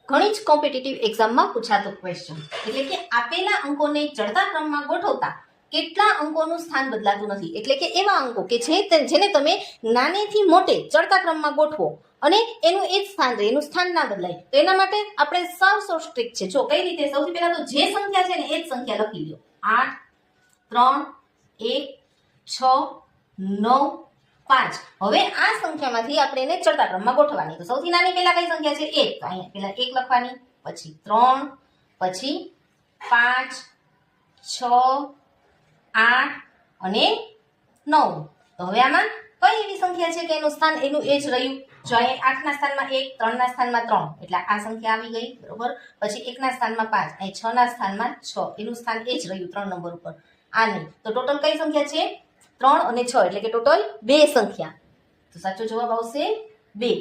ઘણી જ કોમ્પિટિટિવ એક્ઝામમાં પૂછાતો ક્વેશ્ચન, એટલે કે આપેલા અંકોને ચડતા ક્રમમાં ગોઠવતા કેટલા અંકોનું સ્થાન બદલાતું નથી, એટલે કે એવા અંકો કે જેને તમે નાનેથી મોટે ચડતા ક્રમમાં ગોઠવો અને એનું એ જ સ્થાન રહે, એનું સ્થાન ના બદલાય. તો એના માટે આપણે સાવ સ્ટ્રિક છે. જો કઈ રીતે, સૌથી પહેલા તો જે સંખ્યા છે ને એ જ સંખ્યા લખી લો. 8 3 1 6 9 5. હવે આ સંખ્યામાંથી આપણે એને ચડતા ક્રમમાં ગોઠવવાની. તો સૌથી નાની પહેલા કઈ સંખ્યા છે? 1. તો અહીંયા પહેલા 1 લખવાની, પછી 3, પછી 5 6 8 અને 9. તો હવે આમાં કઈ એવી સંખ્યા છે કે એનું સ્થાન એનું એ જ રહ્યું? જો અહીંયા 8 ના સ્થાનમાં 1, 3 ના સ્થાનમાં 3, એટલે આ સંખ્યા આવી ગઈ, બરોબર. પછી 1 ના સ્થાનમાં 5, અહીં 6 ના સ્થાનમાં 6, એનું સ્થાન એ જ રહ્યું 3 નંબર ઉપર. આ નહીં. તો ટોટલ કઈ સંખ્યા છે? 3 અને 6, એટલે કે ટોટલ 2 સંખ્યા. તો સાચો જવાબ આવશે 2.